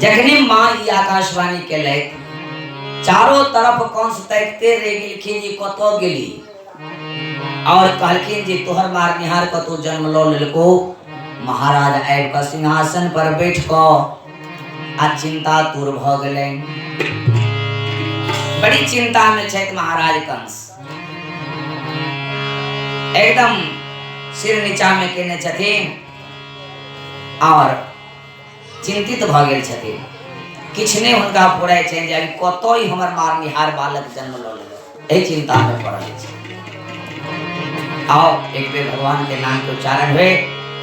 जखनी माँ ई आकाशवाणी के लैत चारों तरफ कंस तकते रह गेलखिन जी कतो गेली और कहलखिन जी तोहर मारनिहार कतो जन्म लो लेलको। महाराज आबि कऽ सिंहासन पर बैठ कऽ आ चिंता दूर भ गेलैन। बड़ी चिंता में छथि महाराज कंस, एकदम सिर नीचा में केने छथिन और चिंतित भ गेल छथिन। किछ नहीं हुनका पुरै छै जे कतो ही हमर मारनिहार बालक जन्म लो लेलक, एहि चिंता में पड़ल छै। आओ एक बेर भगवान के नाम के उच्चारण हुए,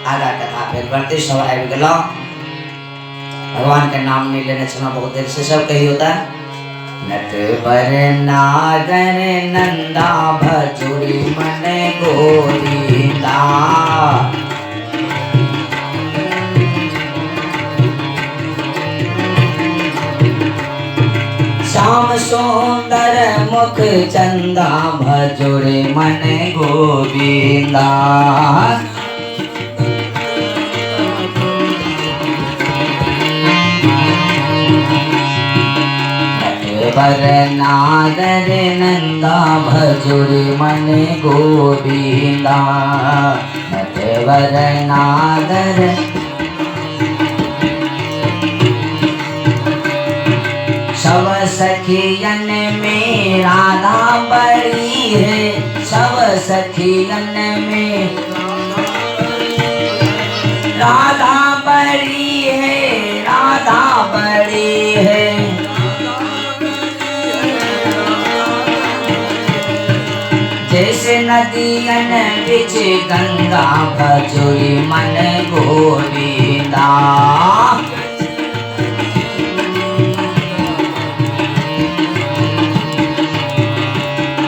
आगा कथा फिर बढ़ते सब आबि गेलौ। भगवान के नाम नहीं लेने छलौ बहुत देर से, सब कही होता नटवर नागर नंदा भजुरी मन गोविंदा। श्याम सुंदर मुख चंदा भजुरे मन गोविंदा। नटवर नागर नंदा भजुरे मन गोविंदा। नटवर नागर सब सखियन में राधा बड़ी है, सब सखियन में राधा बड़ी है, राधा बड़ी है। जैसे नदियन बिच गंगा भजुरी मन गोविंदा।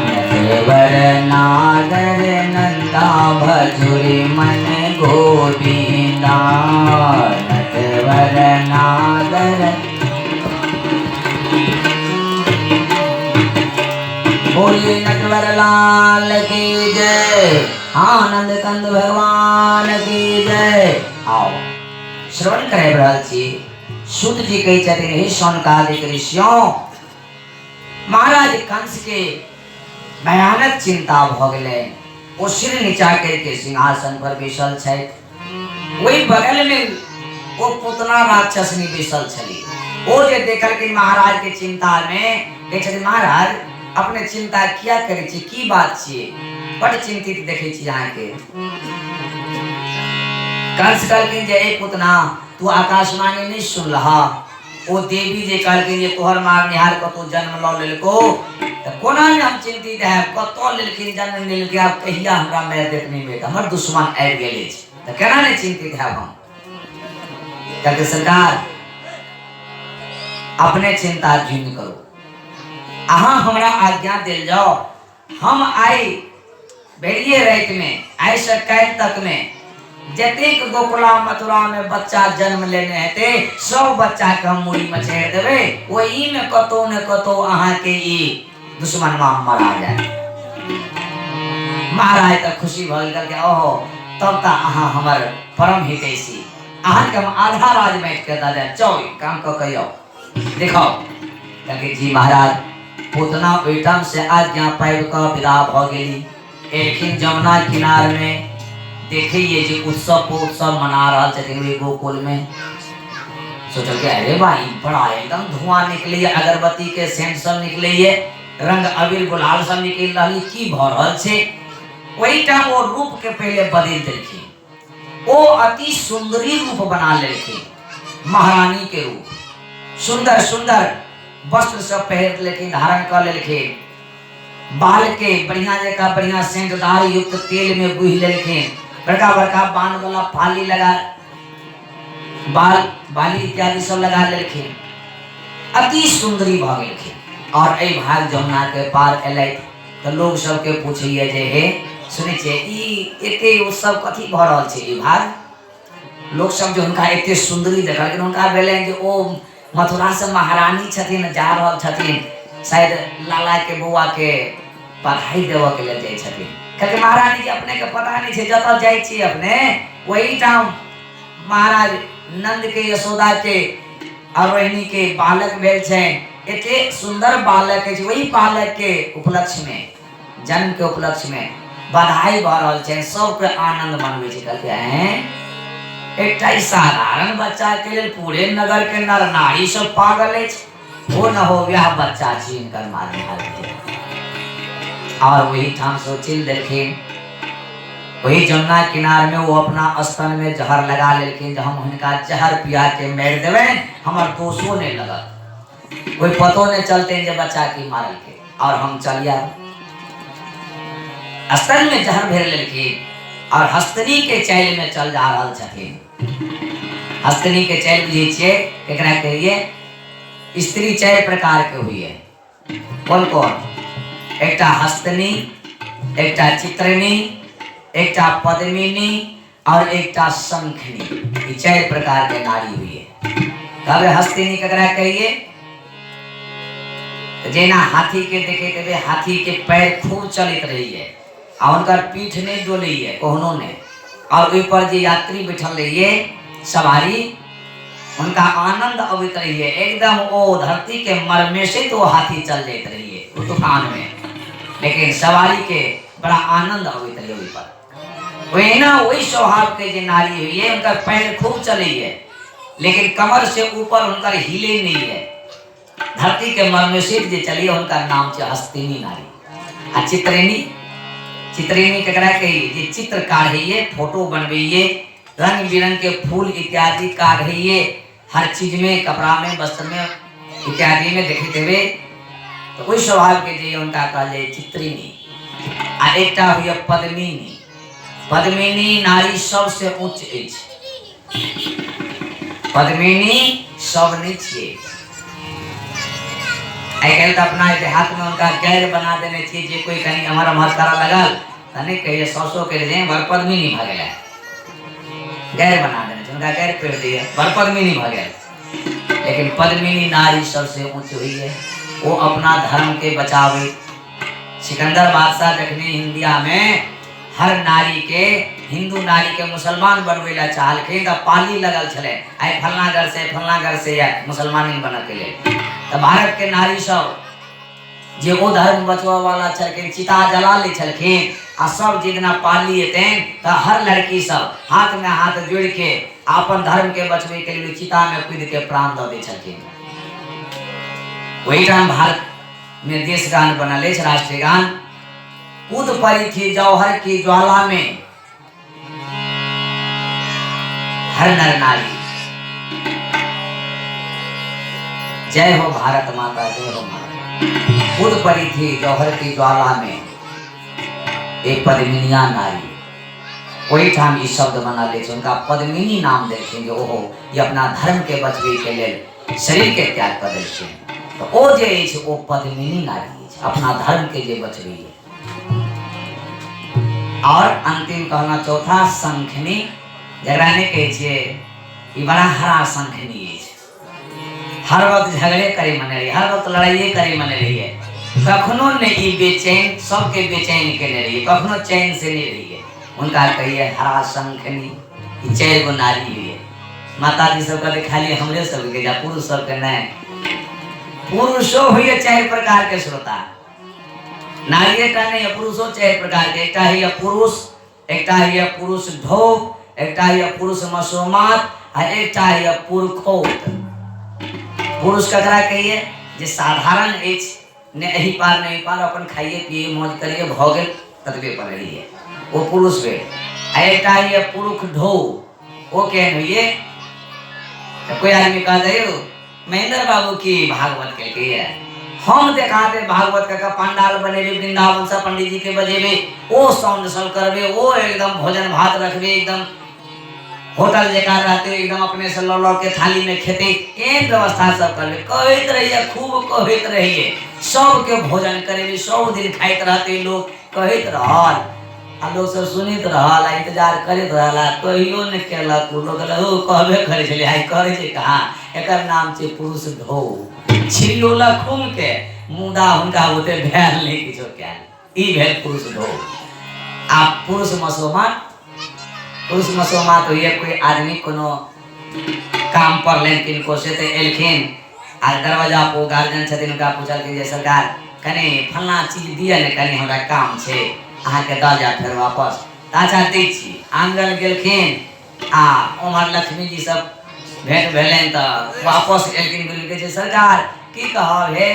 नटवर नागर नंदा भजुरी मन गोविंदा। नटवर नागर बोलिए नटवर लाल की जय, आनंद कंद भगवान की जय। आओ श्रवण करे रहल छी। सूत जी कही छथिन हे शौनकादिक ऋषियों, महाराज कंस के भयानक चिंता भ गेलै। ओ सिर नीचा करके सिंहासन पर बैसल छथि। वही बगल में वो पुतना राक्षसनी बैसल छली। ओ जे देखलखिन महाराज के चिंता में, कहै छथिन महाराज अपने चिंता किया करै छी, की बात छियै, बड़ चिंतित देखै छी अहाँ के। कंस कहलखिन जे ए पुतना तू आकाशवाणी नहीं सुनलहा, ओ देवी जे कहलखिन जे तोहर मारनिहार कतौ जन्म लऽ लेलको, त कोना में हम चिंतित है, कतौ लेलखिन जन्म लेलकै, आब कहिया हमरा माय देखनी बेटा, हमर दुश्मन आबि गेल अछि, त केना नहीं चिंतित है हम। कहलकै सरकार अपने चिंता झीन करू, अहाँ हमरा आज्ञा दिल जाओ, हम आई बेरिये रात में आई से काल्हि तक में जतेक गोकुला मथुरा में बच्चा जन्म लेने हेते सब बच्चा के हम मूड़ी में छेड़ देवे, वही में कतो न कतो अहाँ के ई दुश्मन मारा जाए। महाराज तक खुशी भल करके ओहो तब तक अहाँ हमर परम हितैषी, अहाँ के हम आधा राज बांट के द दे, चौ काम क कहियो देखो। कहलकै जी महाराज पुतना ओहिठाम से आज्ञा पाबि कऽ विदा भ गेली। एलखिन जमुना किनार में, देखिए जे उत्सव मना रहा छथिन गोकुल में। सोचल के अरे भाई बड़ा एकदम धुआं निकली, अगरबत्ती के सेंट सब निकली, रंग अबीर गुलाल सब निकल रही, की भ रहल छै। वही टाइम वो रूप के पहले बदल देलखिन, वो अति सुंदरी रूप बना लेलखिन, महारानी के रूप, सुंदर सुंदर वस्त्र सब पहन लेकिन धारण कर लेलखिन, बाल के बढ़िया जगह बढ़िया सेंटदार युक्त तेल में गुहि लेलखिन, बड़का बड़का बाण वाला फाली लगा, बाली इत्यादि सब लगा लेलखिन, अति सुंदरी भ गेलखिन। और एहि भाग जमुना के पार एलैथ तो लोग सबके पूछिए जे हे सुनै छियै ई एते उत्सव कथी भ रहल छै। ई भाग लोग सब जो हुनका एते सुंदरी देखलखिन, हुनका भेलनि जे ओ मथुरा से महारानी छथिन, जा रहल छथिन, शायद लाला के बौआ के पढ़ाई देव के लिए जाय छथिन। कहलकै महारानी जी अपने के पता नहीं छै, जतऽ जाय छी अपने वही ठाम महाराज नंद के यशोदा के और रोहिणी के बालक भेल छै। एते सुंदर बालक है, वही बालक के उपलक्ष्य में, जन्म के उपलक्ष्य में बधाई भऽ रहल छै, सबके आनंद मनबै छै। कहलकै हैं एकटा साधारण बच्चा के लेल पूरे नगर के नर नारी सब पागल अछि, वो न हो वह बच्चा छीन कर मारे हाल। और वही ठाम सोचिल देलखिन, वही जमुना किनार में वो अपना स्तन में जहर लगा लेकिन जब हम उनका जहर पिया के मार देवे हमार दोषो नहीं लगत, कोई पतो नहीं चलते जे बच्चा की मारल के, और हम चलिया स्तन में जहर भेर लेकिन और हस्तनी के चैल में चल जा रहा छथिन। हस्तनी के चैल बुझे छिए केकरा कहिए, स्त्री चार प्रकार के हुई है। कौन कौन? एकटा हस्तनी, एकटा चित्रनी, एकटा पद्मिनी और एकटा शंखनी, ये चार प्रकार के नारी हुई है। कब हस्तिनी ककरा कहिए? जेना हाथी के देखे कभी हाथी के पैर खूब चलित रही है और उनका पीठ नहीं डोली है कोहनों ने, और ऊपर जो यात्री बैठल रही है सवारी, उनका आनंद अवित रही है एकदम, वो धरती के मर्मे से तो हाथी चल जाते रही है वो तूफान में, लेकिन सवारी के बड़ा आनंद अवित रही ऊपर। वही ना वही स्वभाव के जो नारी हुई है, उनका पैर खूब चली है लेकिन कमर से ऊपर उनका हिले नहीं है, धरती के मर्मे से जो चली है उनका नाम है हस्तिनी नारी। आ चित्रनी, चित्रनी केकरा कहिए? जे चित्र काढ़िए, फोटो बनवाइए, रंग बिरंग के फूल इत्यादि काढ़िए, हर चीज में, कपड़ा में, वस्त्र में इत्यादि में देखते हुए, तो कोई स्वभाव के जे उनका कहल जाए चित्रिनी। आ एकटा हुई पद्मिनी। पद्मिनी नारी सबसे उच्च अछि, पद्मिनी सब नीचे। आई कल तो अपना देहात में उनका गैर बना देने थी, जे कोई कहीं हमारा मस्करा लगल तने कहिए सौ के लिए बर पद्मिनी भाग गया, गैर बना देने थे, उनका गैर पेड़ दिया बर पद्मिनी भाग गया। लेकिन पद्मिनी नारी सबसे ऊंच हुई है, वो अपना धर्म के बचावे। सिकंदर बादशाह देखने इंडिया में हर नारी के, हिंदू नारी के मुसलमान बनवेला चाहलखिन, तो पाली लगल छले, आई फलना घर से या मुसलमानी बन के लिए। तो भारत के नारी सब जे वो धर्म बचवा वाला छलखिन, चिता जला ले छलखिन, आ सब जितना पाली एतेन तो हर लड़की सब हाथ में हाथ जोड़ के अपन धर्म के बचवे के लिए चिता में कूद के प्राण दे दे छलखिन। वही टाइम भारत में देश गान बनल, राष्ट्रीय गान, कूद पड़ी थी जौहर की ज्वाला में हर नर नारी, जय हो भारत माता, जय हो माता। कूद पड़ी थी जौहर की ज्वाला में एक पद्मिनिया नारी। वही ठाम ये शब्द बना ले, उनका पद्मिनी नाम देखेंगे, ओहो ये अपना धर्म के बचवे के लिए शरीर के त्याग कर देते हैं। तो वो जे वो पद्मिनी नारी अपना धर्म के लिए बचवे है। और अंतिम कहना चौथा शंखनी, जरा ने कहे बड़ा हरा शंखनी है, हर वक्त झगड़े करे मने रही, हर वक्त लड़ाई करे मने रही है, कखनो नहीं बेचैन, सबके बेचैन के नहीं रही, कखनो चैन से नहीं रही है। उनका कहिए हरा शंखनी, चार गो नारी हुई है। माता जी सब कहते खाली हमरे सब के जा, पुरुष सब के नहीं, पुरुषो हुई है चार प्रकार के श्रोता, नारी एक नहीं है, पुरुषो चार प्रकार के, एकटा है पुरुष, एकटा है पुरुष ढोक, एकटा है पुरुष मसोमात, एकटा है पुरखोत। पुरुष ककरा कहिए? जे साधारण एज ने एही पार नहीं पार, अपन खाइए पिए मौज करिए भोगे ततबे पर रही है, वो पुरुष वे। एकटा है पुरुष ढो, वो केहन हुई? तो कोई आदमी कह दे महेंद्र बाबू की भागवत के है, हम देखाते भागवत का पंडाल बनेबे, वृंदावन से पंडित जी के बजेबे, वो साउंड सब करबे, वो एकदम भोजन भात रखबे, एकदम होटल जगह रहते, एकदम अपने से लो के थाली में खेते, एक व्यवस्था सब करबे, कहते रहिए, खूब कहते रहिए, सबके भोजन करे, सब दिन खाते रहते, लोग कहते रहल, आ लोग सब सुनित रहल, इंतजार करते रहल, कहियो नहीं केलक, लोग कहबे करे छले, आई करे छे कहाँ, एकर नाम छे पुरुष ढो। छिरियोला खूम के मुदा हुनका होते भेल नहीं किछो कैल, ई भेल पुरुष ढो। आ पुरुष मसोमात, पुरुष मसोमात तो ये कोई आदमी कोनो काम पर लेन किनको से ते एलखिन आ दरवाजा पर गार्जियन छथिन उनका पूछल कि जे सरकार कने फलना चीज दिए ने कने हमरा काम छे अहाँ के द जा फिर वापस ताचा दै छी आंगन गेलखिन आ उमर लक्ष्मी जी सब भेंट भेलन त वापस एलखिन बोल के सरकार की कहब हे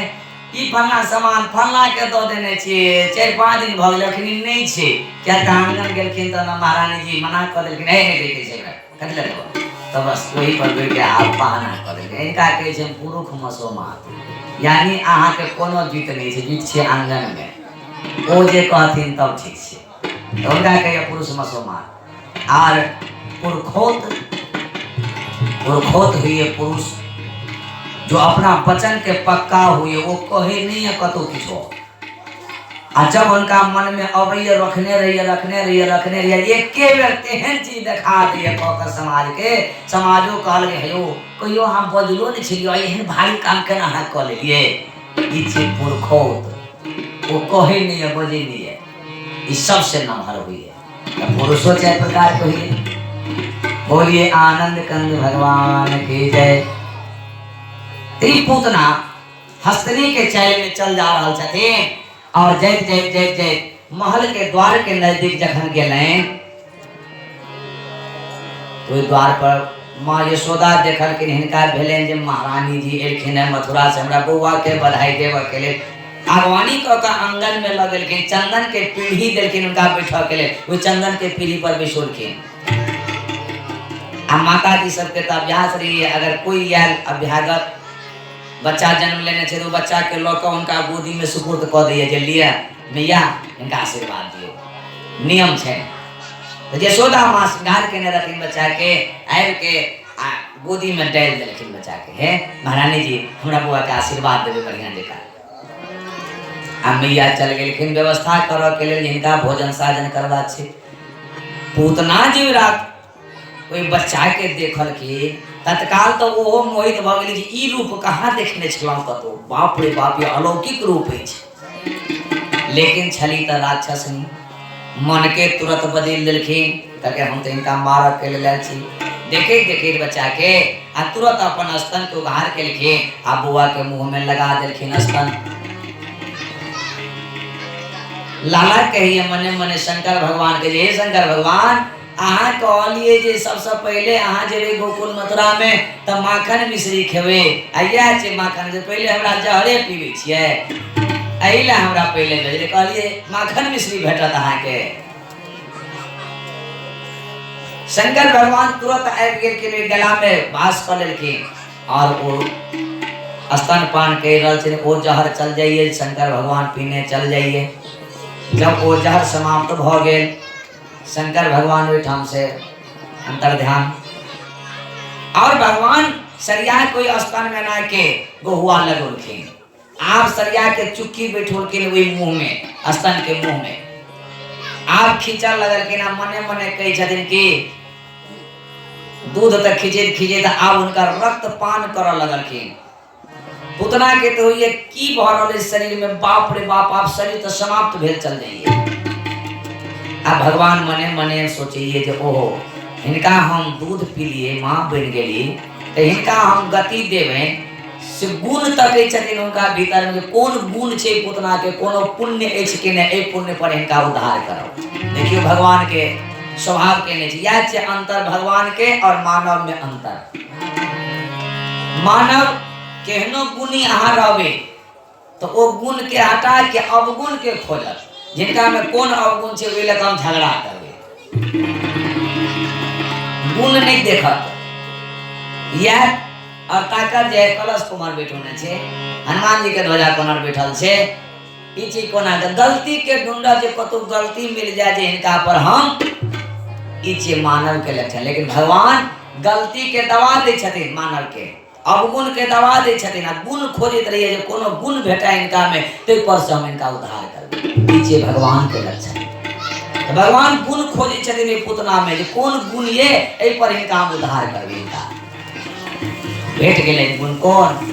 ई फलना सामान फलना के दो देने छिए 4-5 दिन भ गेल अखनी नहीं छे क्या आंगन गेलखिन त महारानी जी मना कर देलखिन हे नहीं देखे छै कथि ले देबो तो बस वही पर बैठ के आप बहाना कर देलखिन इनका कहै छै पुरुष मसोमात यानी अहाँ के कोनो जीत नहीं छै जीत छै आंगन में ओ जे कहथिन तब ठीक छै तो उनका कहै पुरुष मसोमात और पुरखोत हुए पुरुष जो अपना वचन के पक्का हुए वो कहे नहीं है कतो किछो आ जब उनका मन में अवैय रखने रहिए एक बेर तेहन चीज देखा दिए ककर समाज के समाजो कहल गे हेयो कहियो हम बजलो नहीं छियो एहन भारी काम केना हाथ क लेलिए ई छै पुरखोत वो कहे नहीं है बजे नहीं है ई सबसे नमहर हुई है पुरुषो चाहे प्रकार कहिए बोलिए आनंद कंद भगवान की जय। त्रिपुतना हस्तनी के चैल में चल जा रहा छथिन और जैत महल के द्वार के नजदीक जखन गेलें तो द्वार पर माँ यशोदा देखल कि हिनका भेलें जे महारानी जी एलखिन है मथुरा से हमरा बौआ के बधाई देव के लिए आगवानी क आंगन में लगलखिन चंदन के पीढ़ी देलखिन उनका बैठक के लिए वो चंदन के पीढ़ी पर बिछोलखिन आ माता जी सबके तो अभ्यास रही है अगर कोई यार अभ्यागत बच्चा जन्म लेने छे तो बच्चा के लोक उनका गोदी में सुपुर्द क दिए जे लिया मैया इनका आशीर्वाद दियो नियम छे तो यशोदा मां श्रृंगार के रखिन बच्चा के आब के गोदी में डाल देलखिन बच्चा के हे महारानी जी हमरा बुआ के आशीर्वाद देबे बढ़िया जका आ मैया चल गेलखिन व्यवस्था करऽ के लेल जिनका भोजन साजन करबा छे पूतना जी रात कोई बच्चा के देखल के तत्काल तो वो मोहित भ गेली जे ई रूप कहाँ देखने छलौ कतो बाप रे बाप ये अलौकिक रूप है लेकिन छली त राक्षसनी मन के तुरंत बदल देलखिन ताकि हम तो इनका मार के लेल छी देखे बच्चा के आ तुरंत अपन स्तन के उघार के लिखे आ बुआ के मुंह में लगा देलखिन स्तन लाला कहिए मने मने शंकर भगवान के जे शंकर भगवान अहाँ कहलिए जे सबसे पहले अहाँ जेबे गोकुल मथुरा में त माखन मिश्री खेबे आइया छे माखन से पहले हमरा जहरे पीबे छिए एहिला हमरा पहले भेजले कहलिए माखन मिश्री भेटत अहाँ के शंकर भगवान तुरंत आबि गेल के लिए गला में वास कर लेलखिन और वो स्तनपान के रहल छे ओ जहर चल जाइए शंकर भगवान पीने चल जाइए जब वो जहर समाप्त भ गेल शंकर भगवान ओठाम से अंतर ध्यान और भगवान सरिया कोई स्थान में ना के गोहुआ लगोलखिन आप सरिया के चुक्की बैठोलखिन वही मुंह में स्तन के मुंह में आप खींचा लगलखिन मने मने कही छथिन कि दूध तक खींचे आप उनका रक्त पान कर लगलखिन पुतना के तो ये की भरल शरीर में बाप रे बाप आप शरीर तो समाप्त भेल चल जाइए आ भगवान मने मने सोचिए जे ओहो इनका हम दूध पी लिए माँ बन गेली तो इनका हम गति देवे से गुण तकै छथिन उनका भीतर में कौन गुण छे पुतना के कोनो पुण्य अछि कि नहीं ए पुण्य पर इनका उद्धार करो देखियो भगवान के स्वभाव के नहीं या छे अंतर भगवान के और मानव में अंतर मानव केहनो गुणी अहाँ रहबे तो वो गुण के हटा के अवगुण के खोजत जिनका में कौन अवगुण छे ओइ लग हम झगड़ा करबे गुण नहीं देखत या और ताकर जे कलश कुमार बैठोने छे हनुमान जी के ध्वजा कोना बैठल छे ई चीज कोना गलती के ढूंढा जे कतो गलती मिल जाए जे इनका पर हम ई चीज मानव के लक्षण लेकिन भगवान गलती के दबा दे छथिन मानव के अवगुण के दबा दे छथिन आ गुण खोजत रहिए जे कोनो गुण भेटा इनका में ते पर से हम इनका उद्धार करबे ई चीज भगवान के लक्षण तो भगवान गुण खोजे छथिन ई पुतना में जे कोन गुण ये ए पर इनका हम उद्धार करबे इनका भेट गेले गुण कौन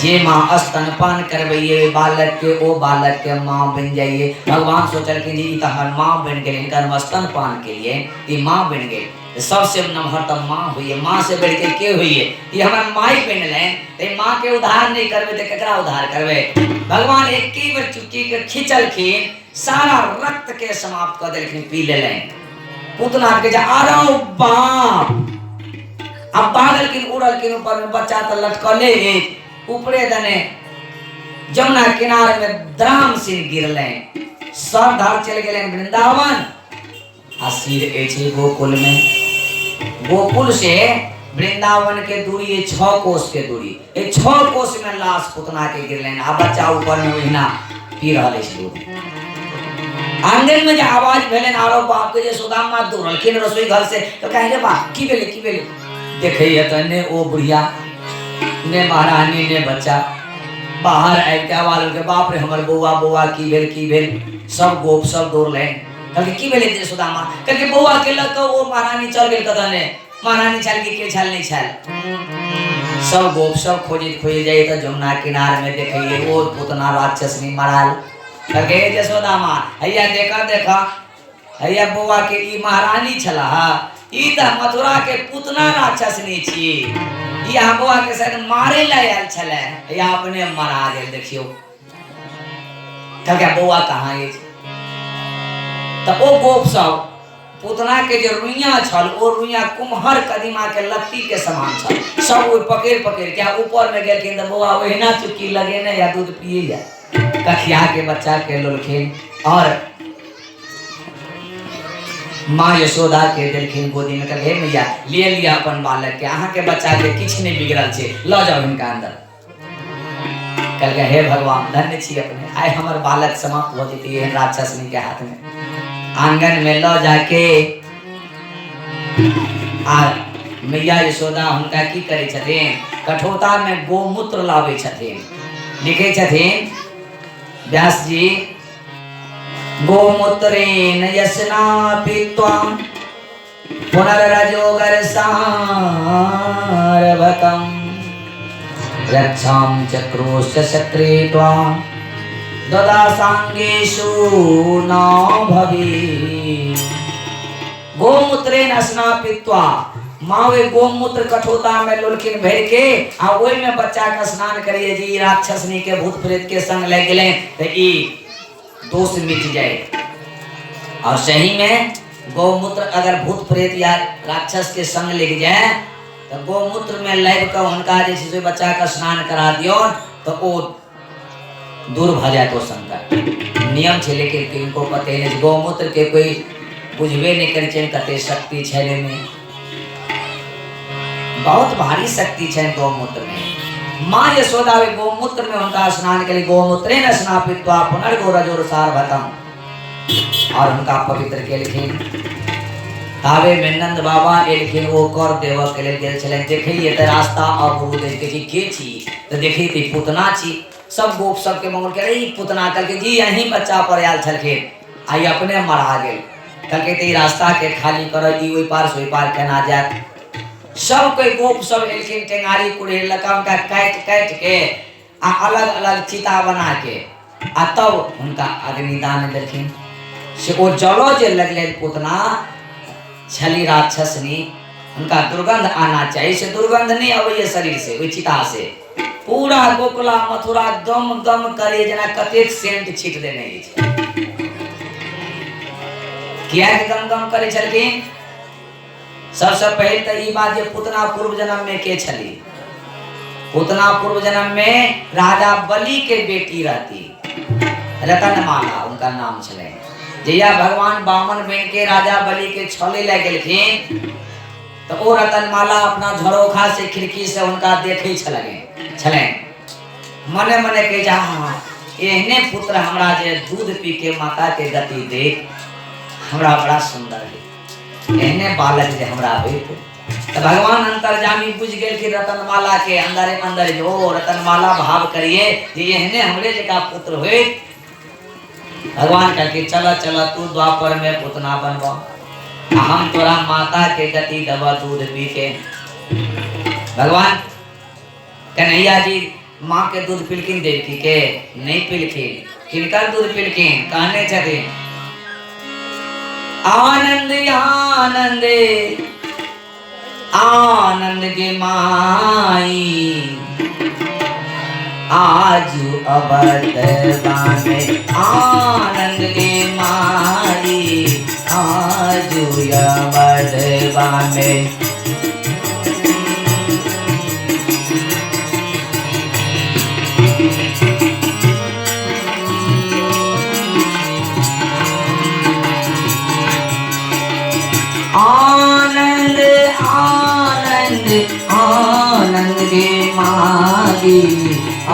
जे माँ स्तनपान करबैये बालक के ओ बालक के माँ बन जाइए भगवान सोचल कि जी तो हर माँ बन गए इनका स्तनपान के लिए ये माँ बन गए सबसे नमहर तो माँ हुई है, माँ से बढ़ के हुई है। ये हमारे माई बन ले, माँ के उद्धार नहीं करवे तो ककरा उद्धार करवे। भगवान एक ही बार चुटकी के खिंचल खीन सारा रक्त के समाप्त कर दिलखिन, पी ले पूतना के जा आरो बाप। अब बादल किन उड़ल किन ऊपर में बच्चा तो लटकले ऊपरे दने जमुना किनारे में द्राम सिंह गिरले, सब धार चल गए वृंदावन। आसिर एछे गोकुल में, गोकुल से वृंदावन के दूरी ये 6 कोस के दूरी, ये 6 कोस में लाश पुतना के गिरले। आ बच्चा ऊपर में वहीना पी रहा है दूध। आंगन में जो आवाज भेलन आरो बाप के जे सुदामा दौड़लखिन रसोई घर से, तो कहे रे बा की भेले देखिए तो ने ओ बुढ़िया ने महारानी ने बच्चा बाहर आबि के आवाज के बाप रे हमर बौआ की भेल सब गोप सब दौड़ ले। कहलके की भेले जे सुदामा, कहलके बौआ के लग तो ओ महारानी चल गेल कतने, महारानी चल के छल नहीं छल। सब गोप सब खोजे जाए तो जमुना किनारे में देखिए ओ पुतना राक्षसनी मराल। कहलके जे सुदामा हैया देखा हैया बौआ के ई महारानी छला, ई त मथुरा के पुतना राक्षसनी छी। ई हम बौआ के साथ मारे ला आयल छले, या अपने मरा गेल। देखियो कहलके बौआ कहाँ है। तो ओ गोप सब पुतना के जो रुइया छल, ओ रुइया कुम्हर कदीमा के लत्ती के समान छल, सब वो पकड़ के ऊपर में गेलखिन। तो बौआ ओहिना चुटकी लगे ने या दूध पिए जा कखिया के बच्चा के लोलखिन और माँ यशोदा के दिलखिन गोदी में। कहले मैया ले लिया अपन बालक के, अहाँ के बच्चा के किछ नहीं बिगड़ल छे, ल जाओ इनका अंदर। कहलके हे भगवान धन्य छी अपने, आय हमर बालक समाप्त हो जती है राक्षसनी के हाथ में। आंगन में ल जाके आ मैया यशोदा उनका की करे छथिन, कठोता में गोमूत्र लावे छथिन। लिखे छथिन व्यास जी, गोमूत्रेण यस्ना पीत्वा पुनर्रजोगर सारभकं रक्षां चक्रोश्च शक्रेत्वा ददासांगेषु न भवे। गोमूत्रेण स्ना पीत्वा, मावे गोमूत्र कठोता में लोलखिन भर के आ ओई में बच्चा का स्नान करिए जी। राक्षसनी के भूत प्रेत के संग लग गेले तो ई दोष मिट जाए। और सही में गौमूत्र अगर भूत प्रेत या राक्षस के संग लग जाए तो गौमूत्र में लग कर उनका जैसे बच्चा का स्नान करा दियो तो वो दूर भ जाए। तो संकट नियम छे, लेकिन इनको पते नहीं गौमूत्र के कोई बुझबे नहीं कर चेन कते शक्ति छेले में, बहुत भारी शक्ति छे गौमूत्र में। माँ यशोदा वे गोमूत्र में उनका स्नान के लिए गोमूत्रेण स्नापित्वा पुनर्गोरजोर सारभकं, और उनका पवित्र के लिखिन। तावे में नंद बाबा एलखिन वो कर देव के लिए गेल छले। देखिए तो रास्ता और गुरुदेव के जी के छी तो देखिए ती पुतना छी। सब गोप सब के मंगल के रही पुतना करके जी यही बच्चा पर आयल छलखिन, आई अपने मरा गेल। कहलके ती रास्ता के खाली कर, ई ओई पार सोई पार केना जात। सब कोई गोप सब एलखिन, टेंगारी कुड़े लका उनका काट के आ अलग अलग चिता बना के आ तब उनका अग्निदान देलखिन। से वो जलो जे लगले पुतना छली राक्षसनी, उनका दुर्गंध आना चाहिए, से दुर्गंध नहीं अबे शरीर से ओई चिता से। पूरा गोकुला मथुरा गम गम करे जना कतेक सेंट छीट देने छै। किया के गम गम करे छलखिन। सबसे पहले तो ये बात जे पुतना पूर्व जन्म में के छली। पुतना पूर्व जन्म में राजा बलि के बेटी रहती, रतनमाला उनका नाम छले। जया भगवान बामन बन के राजा बलि के छले ले गेलखिन तो ओ रतनमाला अपना झरोखा से खिड़की से उनका देखे छले। मने मने के जा एहने पुत्र हमरा जे दूध पी के माता के गति देख हमरा बड़ा सुंदर है, एहने बालक जे हमरा होई। तो भगवान अंतर्जामी बुझ गेल कि रतनमाला के अंदर अंदर जो रतनमाला भाव करिए जे एहने हमरे जका पुत्र होई। भगवान कहके चला चला तू द्वापर में पुतना बनवा, हम तोरा माता के गति दबा दूध पी के। भगवान कन्हैया जी माँ के दूध पिलकिन देवकी के नहीं पिलकिन, किनकर दूध पिलकिन कहने छथिन आनंद आनंद आनंद के माई आजू अवधवा में आनंद के माई आजू अवधवा में आनंद आनंद आनंद के मारी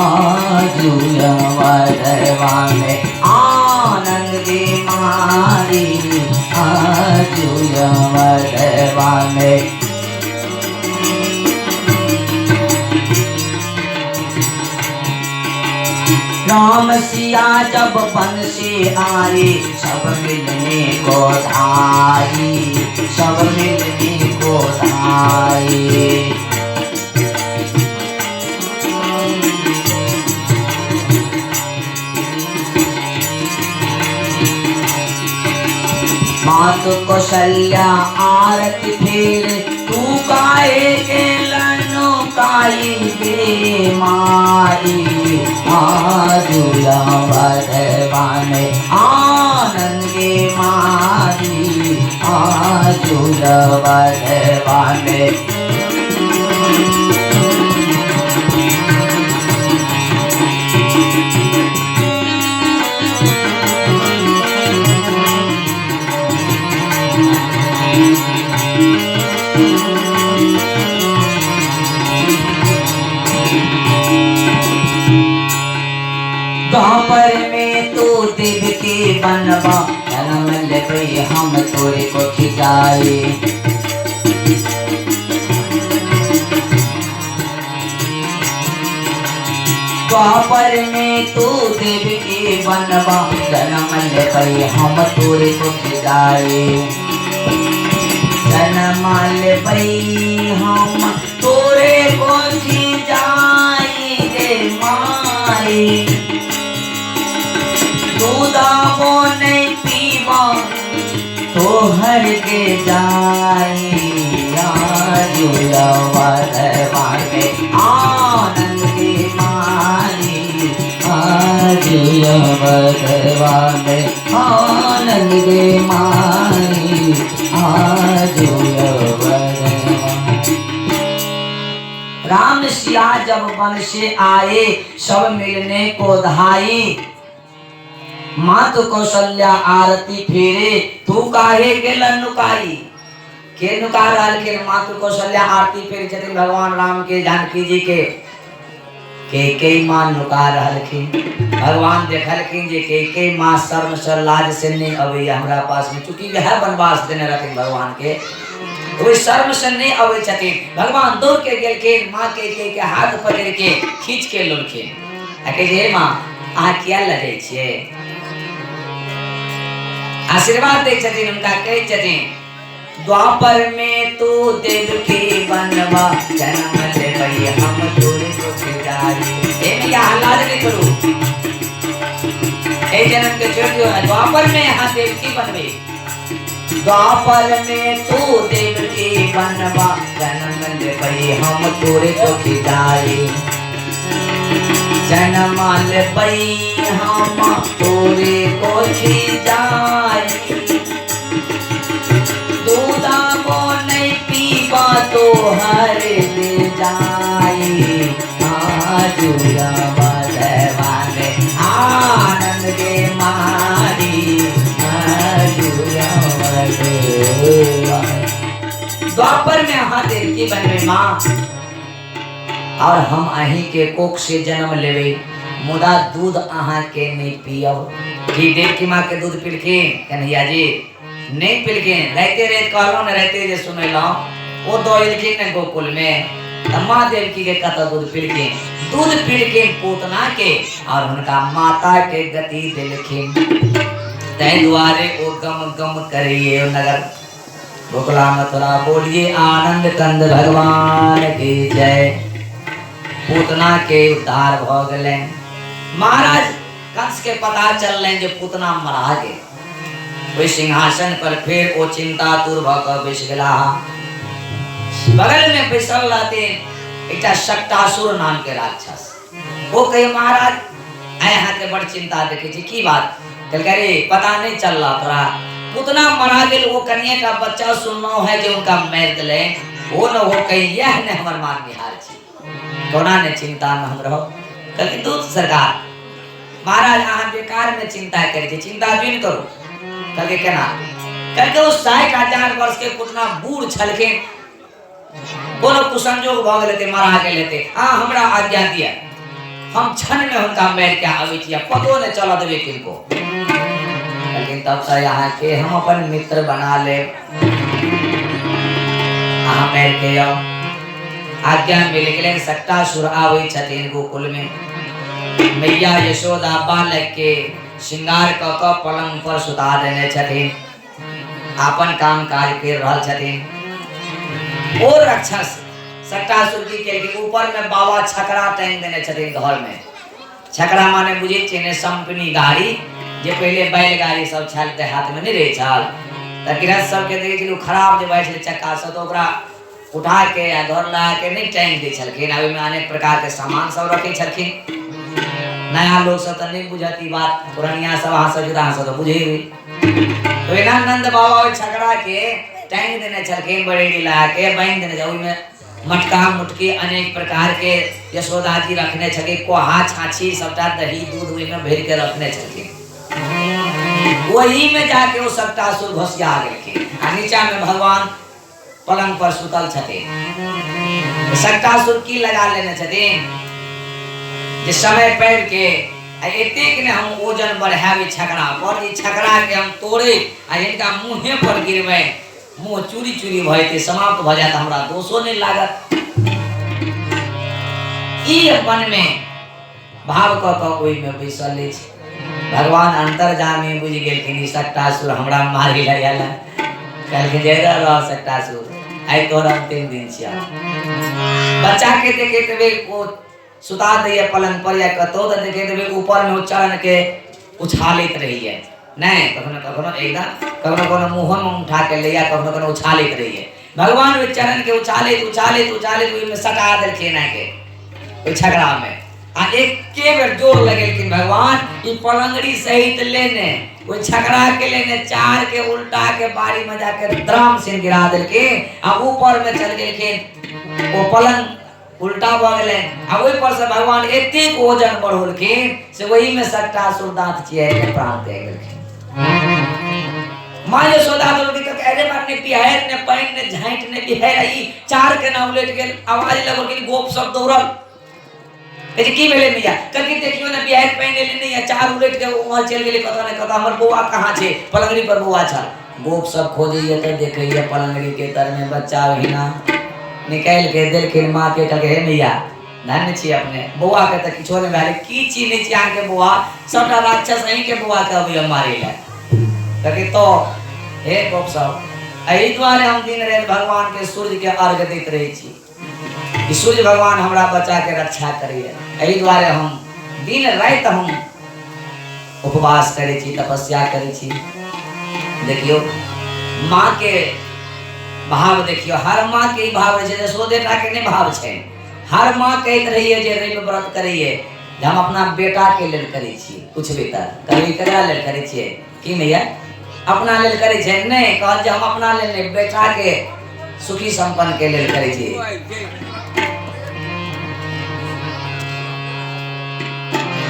आजू अवधवा में आनंद के मारी आजू अवधवा में राम सिया जब वन से आए सब मिलने को धाई सब मिलने को धाई मात कौशल्या आरती फेर तू गाए के लनो काई बे माई आजू अवधवा में आनंद के मारी आजू अवधवा में द्वापर में तो देव के बनवा जन्म ले हम तोरे को खिजाए द्वापर में तो देव के बनवा जन्म ले हम तोरे को खिजाए जन्म ले हम तोरे को खिजाए रे माई दूधावो नहीं पीवा तो हर के जाए आजू अवधवा में आनंद के मारी आजू अवधवा में आनंद के मारी आजू अवधवा। राम सिया जब वन से आए सब मिलने को धाई मात कौशल्या आरती फेरे तू काहे के नुकाई के नुका रहल के मात कौशल्या आरती फेरे छथिन भगवान राम के जानकी जी के मां नुका रहल की भगवान देखलखिन जे के मां शर्म से लाज से नहीं अबे हमरा पास में चूंकि वह वनवास देने रहथिन भगवान के वो शर्म से नहीं अबे छथिन भगवान दौड़ के गेलखिन मां के हाथ पकड़ के खींच के लोलखिन आ के जे मां आ किया लगे छिए आशीर्वाद दे छथिन उनका कहे छथिन द्वापर में तू देव के बनवा जन्म ले हम तोरे को खिजाई ए मैया लाज नहीं करू ए जन्म के छोड़ दियो द्वापर में हां देव की बनवे द्वापर में तू देव के बनवा जन्म ले हम तोरे को खिजाई जन्म ले हम तोरे को खिजाई दूधा को नहीं पीवा तो हर ले जाई आजू अवधवा में आनंद के मारी आजू अवधवा। द्वापर में हाथ की बनवे माँ और हम अही के कोख से जन्म लेवे मुदा दूध अहा के नहीं पियब कि देव की माँ के दूध पिलके कन्हैया जी नहीं पिलके रहते रेत कहलो न रहते जे सुने लो वो दो इलके न गोकुल में माँ देव की के कथा दूध पिलके पूतना के और उनका माता के गति दिलखिन तय द्वारे ओ गम गम करिए नगर गोकुला मथुरा बोलिए आनंद कंद भगवान की जय। पूतना के उद्धार भ गए महाराज कंस के पता चल रहे जो पूतना मरा गए वही सिंहासन पर फिर वो चिंता तुर भ बैस गला बगल में बैसल रहते एक शक्तासुर नाम के राक्षस। वो कहे महाराज आए यहाँ के बड़ चिंता देखे जी की बात कल कह रे पता नहीं चल रहा तोरा उतना मरा गेल वो कन्या का बच्चा सुनना है जो उनका मैर दिले वो न हो कहीं यह ने हमर मान निहार छी कोना ने चिंता में हम रहो कल की दूत सरकार महाराज यहाँ बेकार में चिंता करे चिंता भी करो कल के केना कल के उस 60,000 वर्ष के कितना बूढ़ छल के कोनो कुसंजोग भ गेले ते मरा गेले ते हां हमरा आज्ञा दिया हम क्षण में उनका मैर क्या आवे छिया पतो ने चला देवे किनको लेकिन तब से यहाँ के हम अपन मित्र बना ले हाँ मैर के आओ आज्ञा मिले गेले शक्तासुर आवे छथिन गोकुल में मैया यशोदा बालक के श्रृंगार क पलंग पर सुता देने छथिन अपन काम काज कर रहल छथिन और राक्षस शक्तासुर की के ऊपर में बाबा छकड़ा टांग देने छथिन घर में छकड़ा माने बुझे छेने संपनी गाड़ी जे पहले बैलगाड़ी सब छालते हाथ में नहीं रहे छाल त गृहस्थ सब के देखे कि खराब जे बैठले चक्का से तो ओकरा उठा के या घर ला के नहीं टांग दे छलखिन अभी में अनेक प्रकार के सामान सब रखे छलखिन नया लोग सब तो नहीं बुझती बात पुरानिया सब हां से जुदा हां से तो बुझे तो एना नंद बाबा ओइ छकड़ा के टांग देने छलखिन बड़े गिला के बांध देने ओइ में मटका मुटकी अनेक प्रकार के यशोदा जी रखने छके कोहा छाछी सबटा दही दूध ओइ में भर के रखने छके वही में जाके वो शक्तासुर घुसिया गेलखिन आ नीचा में भगवान पलंग पर सुतल छथे शक्तासुर की लगा लेने छथे जे समय पैर के एतेक ने हम ओजन बढ़ावे छकड़ा पर ई छकड़ा के हम तोड़े आ इनका मुंहे पर गिरवे मुंह चूरी चूरी भइते समाप्त भ जात हमरा दोषो नहीं लागत ई मन में भाव क ओइ में बैसल ले छै भगवान अंतर्जामी बुझ गेलखिन शक्तासुर हमरा मारि लागल कल के जेरा रह शक्तासुर आई तोर अंतिम दिन छिया बच्चा के देखे तबे वो सुता दिए पलंग पर या कतो त देखे तबे ऊपर में चढ़न के उछालित रही है नहीं कखनो कखनो एकदम कखनो कखनो मुंह में उठा के लिया कखनो कखनो उछालित रही है भगवान वे चरण के उछालित उछालित उछालित ओइ में सटा देलखिन है के ओइ छगड़ा में आ एक के बेर जोर लगेलखिन भगवान ई पलंगड़ी सहित लेने ओइ छकड़ा के लेने चार के उल्टा के बारी में जाके द्राम से गिरा देलके आ ऊपर में चल गेलखिन वो पलंग उल्टा भ गेले आ ओइ पर से भगवान एतेक ओजन बढ़ोलखिन से वही में शक्तासुर दांत चियर के प्राण दे गेलखिन मां यशोदा बोलती कि अरे बात ने बिहार ने पैन ने झांट ने बिहार ई चार के ना उलट गेल आवाज लगल कि गोप सब दौड़ल ए की भेले मिया कल की देखियो ना बिहार पैन ले नहीं है चार उलट के वहां चल गेले कथा ने कथा हमर बौआ कहां छे पलंगड़ी पर बौआ छ गोप सब खोजिए त देखइए पलंगड़ी के तर में बच्चा हिना निकाल के देलखिन मां के कहे हे मिया धन्य छी अपने बौआ के त किछो ने भेले की चीज नहीं छी आ के बौआ सबटा राक्षस अहीं के बौआ के अभी मारे ले कहे तो हे गोप सब एही द्वारे हम दिन रात भगवान के सूर्य के अर्घ दैत रही छी ई सूर्य भगवान हमरा बचा के रक्षा करिए एही द्वारे हम दिन रात हम उपवास करे छी तपस्या करे छी देखियो मां के भाव देखियो हर मां के भाव है यशोदा के नहीं भाव छै हर मां कहत रही है जे रवि व्रत करिए हम अपना बेटा के लेल करे छी कुछ बेटा कभी करा लेल करे छी की मैया अपना लेल करे छै नहीं कहल जे हम अपना लेल नहीं बेटा के सुखी संपन्न के लेल करे छी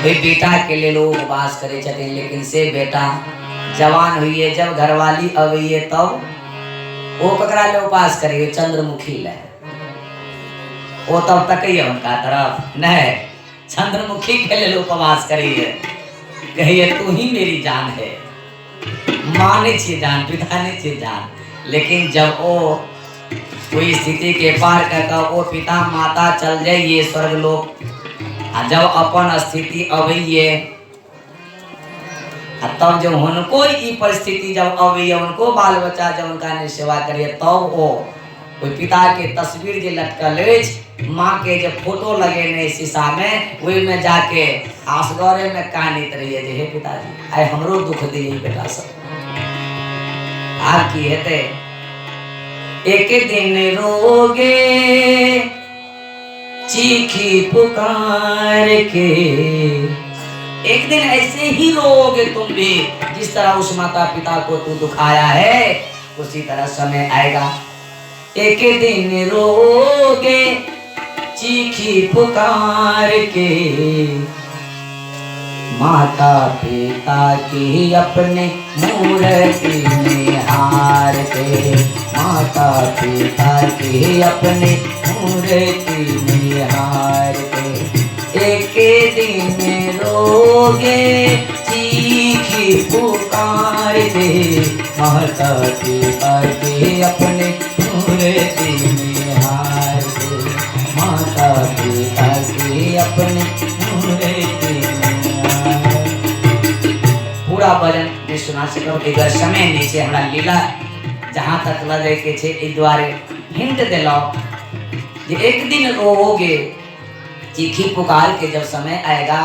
वे बेटा के लिए लोग उपवास करे छथिन लेकिन से बेटा जवान हुई जब घरवाली अबैये तब वो ककरा ले उपवास करिए चंद्रमुखी ले वो तब तकइए उनका तरफ नहीं चंद्रमुखी के लिए उपवास करिए कहिए तू ही मेरी जान है माँ नहीं छे जान पिता नहीं छे जान लेकिन जब वो कोई स्थिति के पार कर वो पिता माता चल जाइए स्वर्ग लोक जब अपन स्थिति अबैये तब जब उनको ई परिस्थिति जब अबैये उनको बाल बच्चा जब उनका ने सेवा करिए तब वो कोई पिता के तस्वीर जे लटकल अछि माँ के जब फोटो लगेने शीशा में वही में जाके आसगरे में कानित रहिए जे हे पिताजी आइ हमरो दुख दिए बेटा सब आब की हेते एक दिन रोगे चीखी पुकार के, एक दिन ऐसे ही रोगे तुम भी, जिस तरह उस माता पिता को तू दुखाया है उसी तरह समय आएगा। एक दिन रोगे चीखी पुकार के, माता पिता की अपने मूर्ति निहार के, माता पिता की अपने मूर्ति निहार के, एक दिन रोगे चीखी पुकार के, माता पिता की अपने मूर्ति निहार के, माता पिता की अपने मूर्ति। पूरा भजन में सुना सको एक समय नीचे हमरा लीला जहाँ तक लगे के छे इस द्वारे हिंट दिलो जे एक दिन रोओगे चीखी पुकार के जब समय आएगा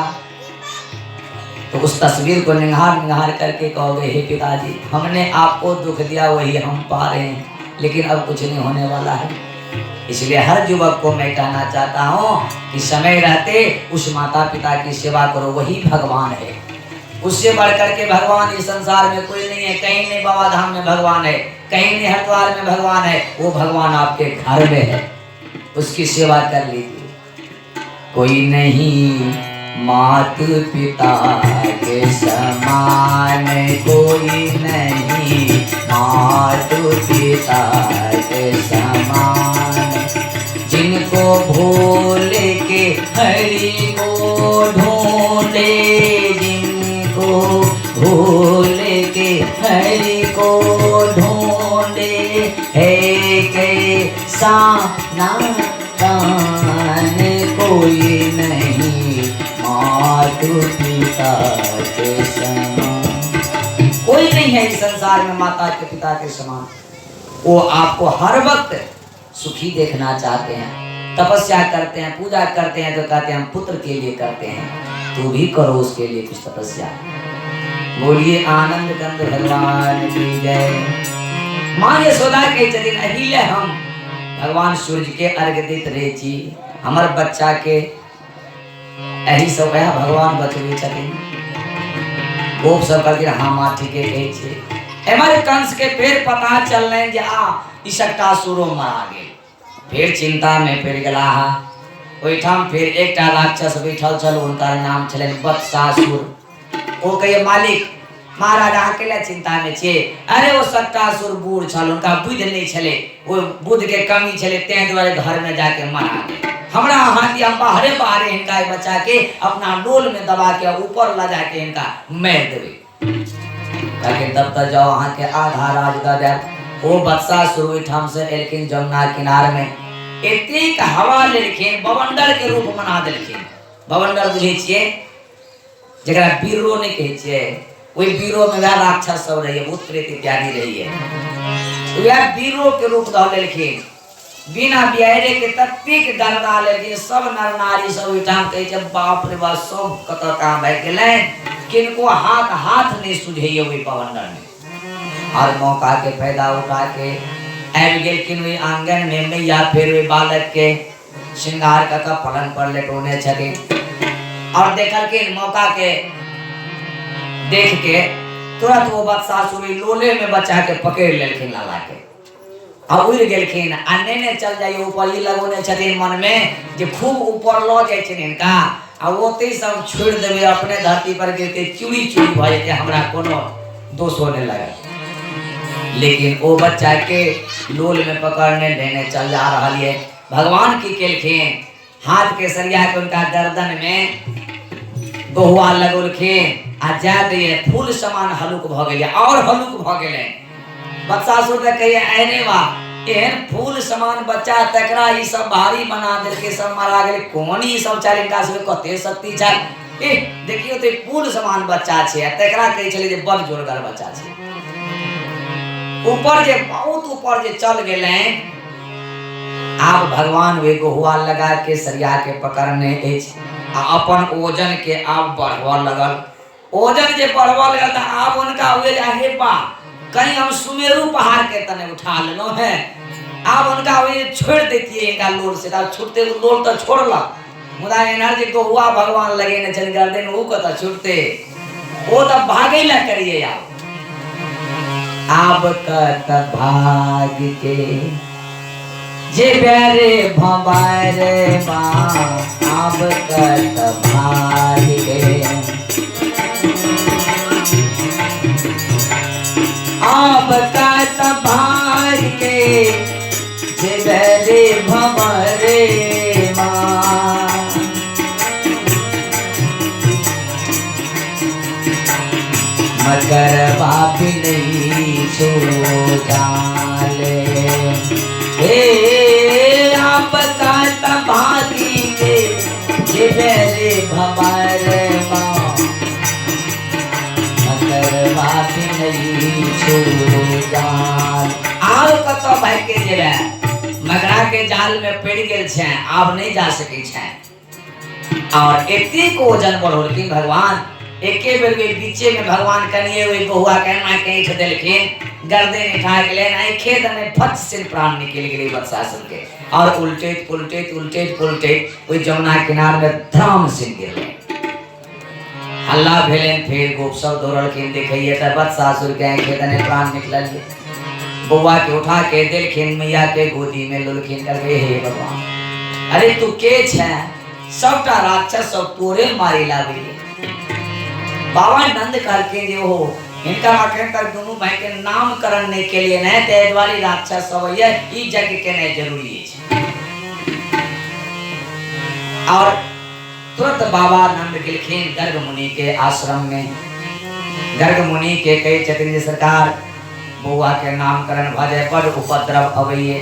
तो उस तस्वीर को निहार निहार करके कहोगे हे पिताजी हमने आपको दुख दिया वही हम पा रहे हैं, लेकिन अब कुछ नहीं होने वाला है। इसलिए हर युवक को मैं कहना चाहता हूँ कि समय रहते उस माता पिता की सेवा करो, वही भगवान है। उससे बढ़कर के भगवान इस संसार में कोई नहीं है। कहीं नहीं बाबा धाम में भगवान है, कहीं नहीं हरिद्वार में भगवान है, वो भगवान आपके घर में है, उसकी सेवा कर लीजिए। कोई नहीं मात पिता के समान, कोई नहीं मात पिता के समान, जिनको भूल के हरि को ढूंढे, भूल के हरि को ढूंढे, है कैसा नादान कोई नहीं मातु पिता के समान। कोई नहीं है इस संसार में माता के पिता के समान। वो आपको हर वक्त सुखी देखना चाहते हैं, तपस्या करते हैं, पूजा करते हैं तो कहते हैं हम पुत्र के लिए करते हैं, तू भी करो उसके लिए कुछ तपस्या। बोलिए आनंद कंद भगवान की जय। माँ यशोदा के चरिन अहिल्या हम भगवान सूर्य के अर्घ देत रहे छी, हमर बच्चा के एही सब है भगवान बचबे छथिन। गोप सब कहलखिन हाँ माँ ठीके कहै छी। एमर कंस के फेर पता चललै जे ई शक्टासुरो मारा गेल, फेर चिंता में पड़ि गेला। ओहिठाम फिर एक राक्षस बैठल छल, उनका नाम छलन वत्सासुर। वो कहे मालिक महाराज अहाँके लिए चिंता में छे। अरे वो शक्टासुर बूढ़ छल, उनका बुद्धि नहीं छले, वो बुद्धि के कमी छले, तें द्वारे घर में जाके मारा गए। हमरा अहाँ दिया बाहरे बाहरे इनका बचा के अपना डोल में दबा के ऊपर ला जाके इनका मार देवे, ताकि तब तक जाओ अहाँ के आधा राज द दे। वो वत्सासुर ओहिठाम से एलखिन जमुना किनार में, एतेक हवा लेलखिन, बवंडर के रूप बना देलखिन। बवंडर बुझे छिए जरा बीरो नहीं कहे छिए, वही बीरो में वह राक्षस सब रही है, भूत प्रेत इत्यादि रही है, वह बीरो के रूप ध लेलखिन। बिना बियारे के तत्विक गरदा लेलखिन। सब नर नारी सब उठाम कहे छै बाप रे बाप सब कत काम भए गेलै, किनको हाथ हाथ नहीं सुझैए वही बवंडर में। हर मौका के फायदा उठा के आबि गेलखिन वही आंगन में मैया, फिर वही बालक के श्रृंगार का पलंग पर लेटोने छथिन और देखलखिन मौका के देख के तुरंत वो वत्सासुर लोले में बचा के पकड़ लेलखिन लाला के और उड़ गेलखिन। आ नेने चल जाइए ऊपर, ही लगोने छथिन मन में जे खूब ऊपर लो जाए छथिन इनका, आ ओते सब छोड़ देवे अपने धरती पर गिरते चूड़ी चूड़ी भ जेते, हमरा कोनो दोष होने लगे। लेकिन वो बच्चा के लोल में पकड़ने देने चल जा रहा है। भगवान की केलखिन हाथ के सरिया के उनका गर्दन में गोहुआ लगोलखिन, आ जा दिए फूल समान हलुक भ गेलै और हलुक भ गेलै। वत्सासुर ने कहिए अरे वाह एहन फूल समान बच्चा तकरा ई सब भारी बना देलके, सब मारा गेलै, कोन ई सब चाल इनका सब कते शक्ति छल। ए देखियो तो फूल समान बच्चा छै, तकरा कहै छलै जे बड़ जोरगर बच्चा छै। ऊपर जे बहुत ऊपर जे चल गेलै, आब भगवान वे गोहुआ लगा के सरिया के पकड़ने अछि आ अपन ओजन के आब बढ़वा लगल। ओजन जे बढ़वा लगल त आब उनका हुए हे बा कहीं हम सुमेरु पहाड़ के तने उठा लेलो है। अब उनका वही छोड़ देती है इनका लोल से छूटते लोल तो छोड़ला मुदा एनर्जी तो हुआ भगवान लगे न चल कर देन वो कता छूटते वो तो भागे ला करिए आप कत भाग के जे प्यारे भंबारे मां आप कत भाग के आप कत भाग के जे प्यारे भंबारे मगर बापी नहीं छो जाले हे आप का तबादी के ये मेरे भमारे माँ मगर बापी नहीं छो जाल आप का तो भाई के जेबे मगरा के जाल में पड़ गेल छे आप नहीं जा सके छे और एती को जन्म होलकिन भगवान एके बेर के बीचे में भगवान कनिए हुए बहुआ कहना कहीं छ देलखिन गर्दे ने उठा के लेना एक खेत में फट से प्राण निकल गए वत्सासन के और उल्टे पुलटे ओई जमुना किनार में धराम से गिर गए हल्ला भेलन फिर गोप सब दौड़ल के देखिए त वत्सासुर के खेत में प्राण निकलल बहुआ के उठा के देलखिन मैया के गोदी में लुलखिन करके हे भगवान अरे तू के छ सबटा राक्षस सब तोरे मारी लागे बाबा नंद करके जो हो इनका आखिर कर दोनों भाई के नामकरण के लिए न तेजवाली राक्षस सब ये ई जग के न जरूरी है और तुरंत बाबा नंद गिलखिन गर्ग मुनि के आश्रम में गर्ग मुनि के कई चतुर्थ सरकार बुआ के नामकरण भजे बड़ उपद्रव अबैये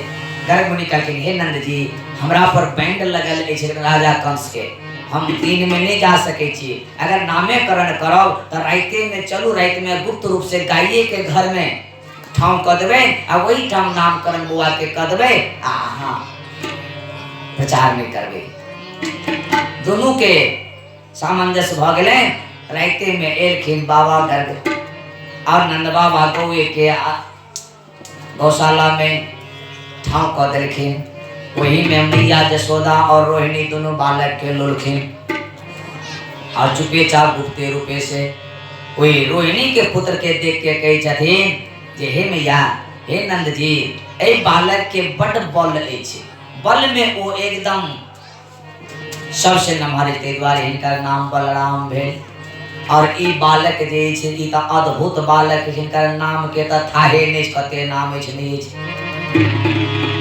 गर्ग मुनि कहलखिन हे नंद जी हमरा पर बैंड लगल अछि राजा कंस के हम दिन में नहीं जा सके छी अगर नामकरण करब तो राइते में चलू रात में गुप्त रूप से गाइए के घर में ठाव क देबे आ वही ठाव नामकरण बुआ के क देबे आ हां प्रचार में करबे दोनों के सामंजस्य भ गेले राइते में एलखिन बाबा गर्ग और नंद बाबा को के गौशाला में ठाव क देलखिन वही में मैया जसोदा और रोहिणी दोनों बालक के लुलखिन और चुपे चाप गुप्ते रूपे से वही रोहिणी के पुत्र के देख के कही छथिन जे हे मैया हे नंद जी ए बालक के बड़ बल अछि बल में वो एकदम सबसे नम्हर ते द्वारे इनका नाम बलराम भेल और ई बालक जे छै ई त अद्भुत बालक जिनकर नाम के त थाहे नै कते नाम अछि नै अछि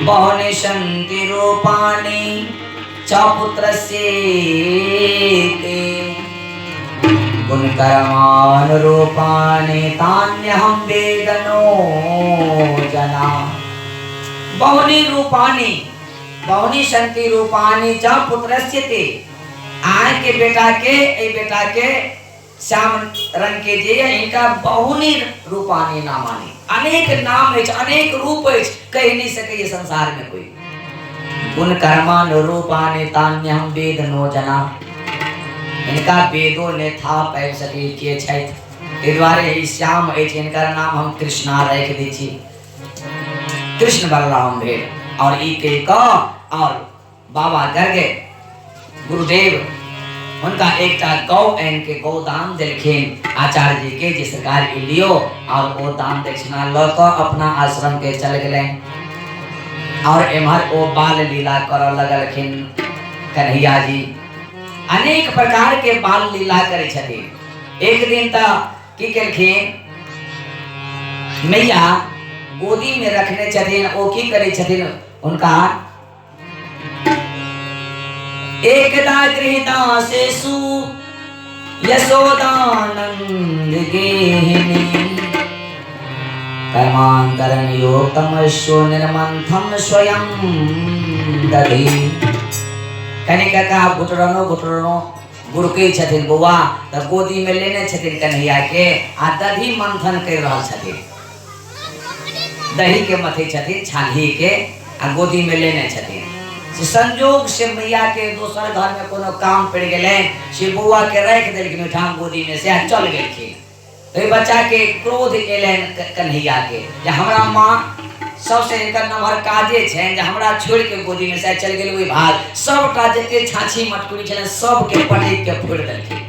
बहुनि सन्ति रूपाणि च पुत्रस्य ते गुणकर्मान् रूपाणि तान्यहं वेदनो जना बहुनि रूपाणि बहुनि सन्ति रूपाणि च पुत्रस्य ते आय के बेटा के श्याम रंग के जे इनका बहुनी रूपानी नामानी अनेक नाम है अनेक रूप है कह नहीं सके ये संसार में कोई गुण कर्मान रूपानी तान्यहं वेद नो जना इनका वेदों ने था पै सके के छैत ए द्वारे ई श्याम है इनका नाम हम कृष्णा रख दै छी कृष्ण बलराम भेल और ई के का और बाबा गर्गे गुरुदेव उनका एक गौ एन के गोदान दिलखिन आचार्य जी के जिस सरकार के लियो और वो दान दक्षिणा लकर अपना आश्रम के चल गए और एमहर वो बाल लीला कर लगलखिन कन्हैया जी अनेक प्रकार के बाल लीला करे छथिन एक दिन तक की केलखिन मैया गोदी में रखने छथिन वो की करे छथिन उनका एकदा गृहीतासेषु यशोदानंद गेहिनी कर्मान्तरनियोक्तमश्यो निर्मन्थं स्वयं दधि कनिका का घुटरनो गुरु के छथिन बुआ त गोदी में लेने छथिन कन्हैया के आ दधी मंथन कर रहल छथिन दही के मथे छथिन छाली के आ गोदी में लेने छथिन संजोग से मैया के दोसर घर में कोनो काम पड़ गए से बुआ के रख देलखिन ठाम गोदी में से चल गेलखिन तो बच्चा के क्रोध एलन कन्हैया के जे हमरा माँ सबसे इनका नंबर काजे छे जे हमरा छोड़ के गोदी में से चल गेल ओई भाग सबटा जते छाछी मटकुरी छले सब के पटेक के फोड़ देलखिन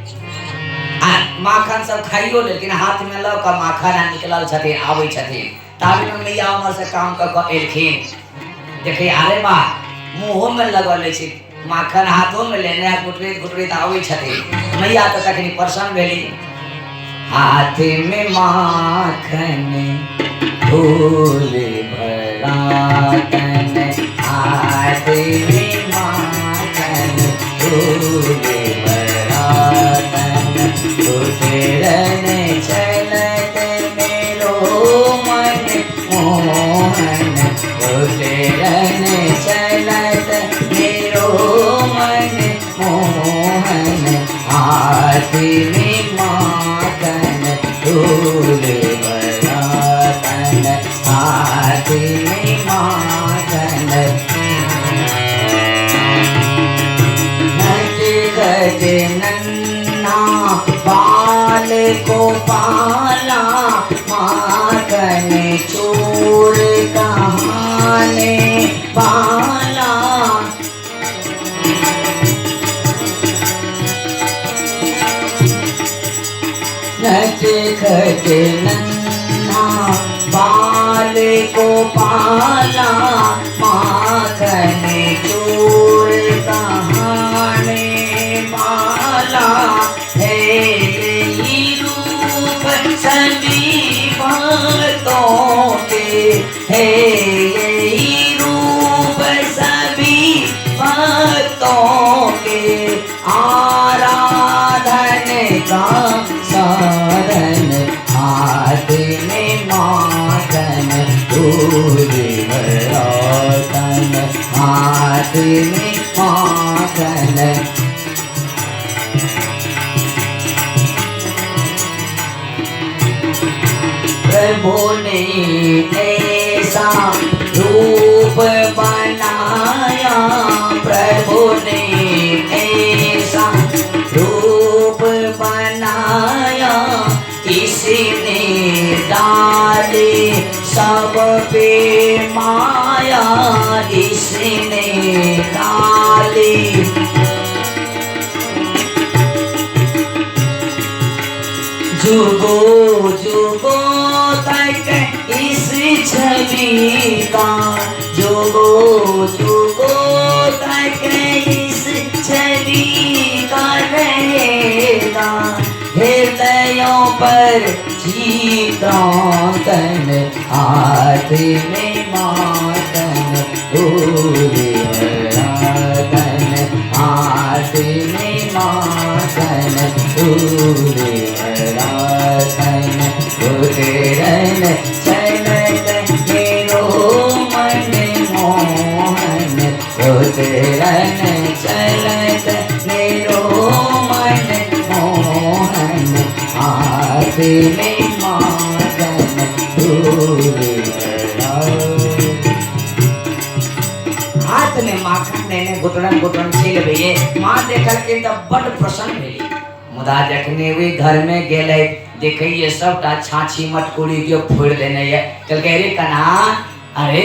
आ माखन सब खाइयो लेकिन हाथ में ल के माखन आ निकलल छथिन आबै छथिन ताबे में मैया हमर से काम क एलखिन देखे अरे बा मुंह में लगल छै माखन हाथों में लेने गुटरेत गुटरेत आबै छथिन मैया त तखनी प्रसन्न भेली हाथ में माखन फूल भरा तन हाथ में माखन फूल भरा तन उतरन चलत मेरो मन मोहन उतरन चलत मेरो मन मोहन हाथ में माखन फूल भरा तन हाथ में माखन नच गज नन्ना बाल को पाला माखन चूर कहाने बाला नच खच नन्ना बाल को पाला माखन चूर कहाने बाला है यही रूप सभी भक्तों के है यही रूप सभी भक्तों के आराधन का साधन हाथ में माखन फूल भरा तन हाथ में माखन प्रभु ने ऐसा रूप बनाया प्रभु ने ऐसा रूप बनाया इसने डाले सब पे माया इसने डाले जुगो जुगो तक इस छवि का जुगो जुगो तक इस छवि का रहेगा हृदयों पर चित्रांकन हाथ में माखन फूल भरा तन हाथ में माखन फूल भरा तन उतरन चलत मेरो मन मोहन उतरन चलत मेरो मन मोहन हाथ में माखन फूल भरा हाथ में माखन देने गुटरन गुटरन छिल भइए माँ देखल के तब बड़ प्रसन्न भेली मुदा जखने वे घर में गेले देखे ये सबटा छाछी मटकुरी के फोड़ देने ये कल कह रे कन्हा अरे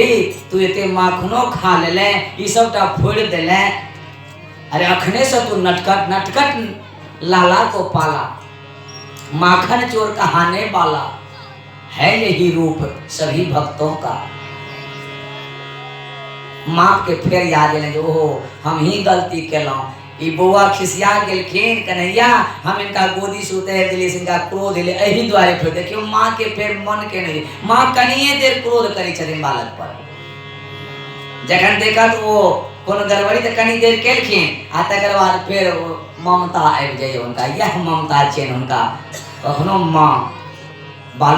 तू इते माखनो खा लेले ई सबटा फोड़ देले अरे अखने से तू नटखट नटखट लाला को पाला माखन चोर कहाने वाला है यही रूप सभी भक्तों का माँ के फिर याद लेंगे ओहो हम ही गलती केलौं ई बउआ खिसिया गेलखिन कन्हैया हम इनका गोदी सुते दिली इनका क्रोध ले एही द्वारे फिर देखियो माँ के फिर मन के नहीं माँ कनिए देर क्रोध करी छथिन बालक पर जखन देखा तो वो कोनो गड़बड़ी तो कनी देर केलखिन आ तकर बाद फिर ममता आबि जाइए उनका यह ममता छेन उनका कखनो माँ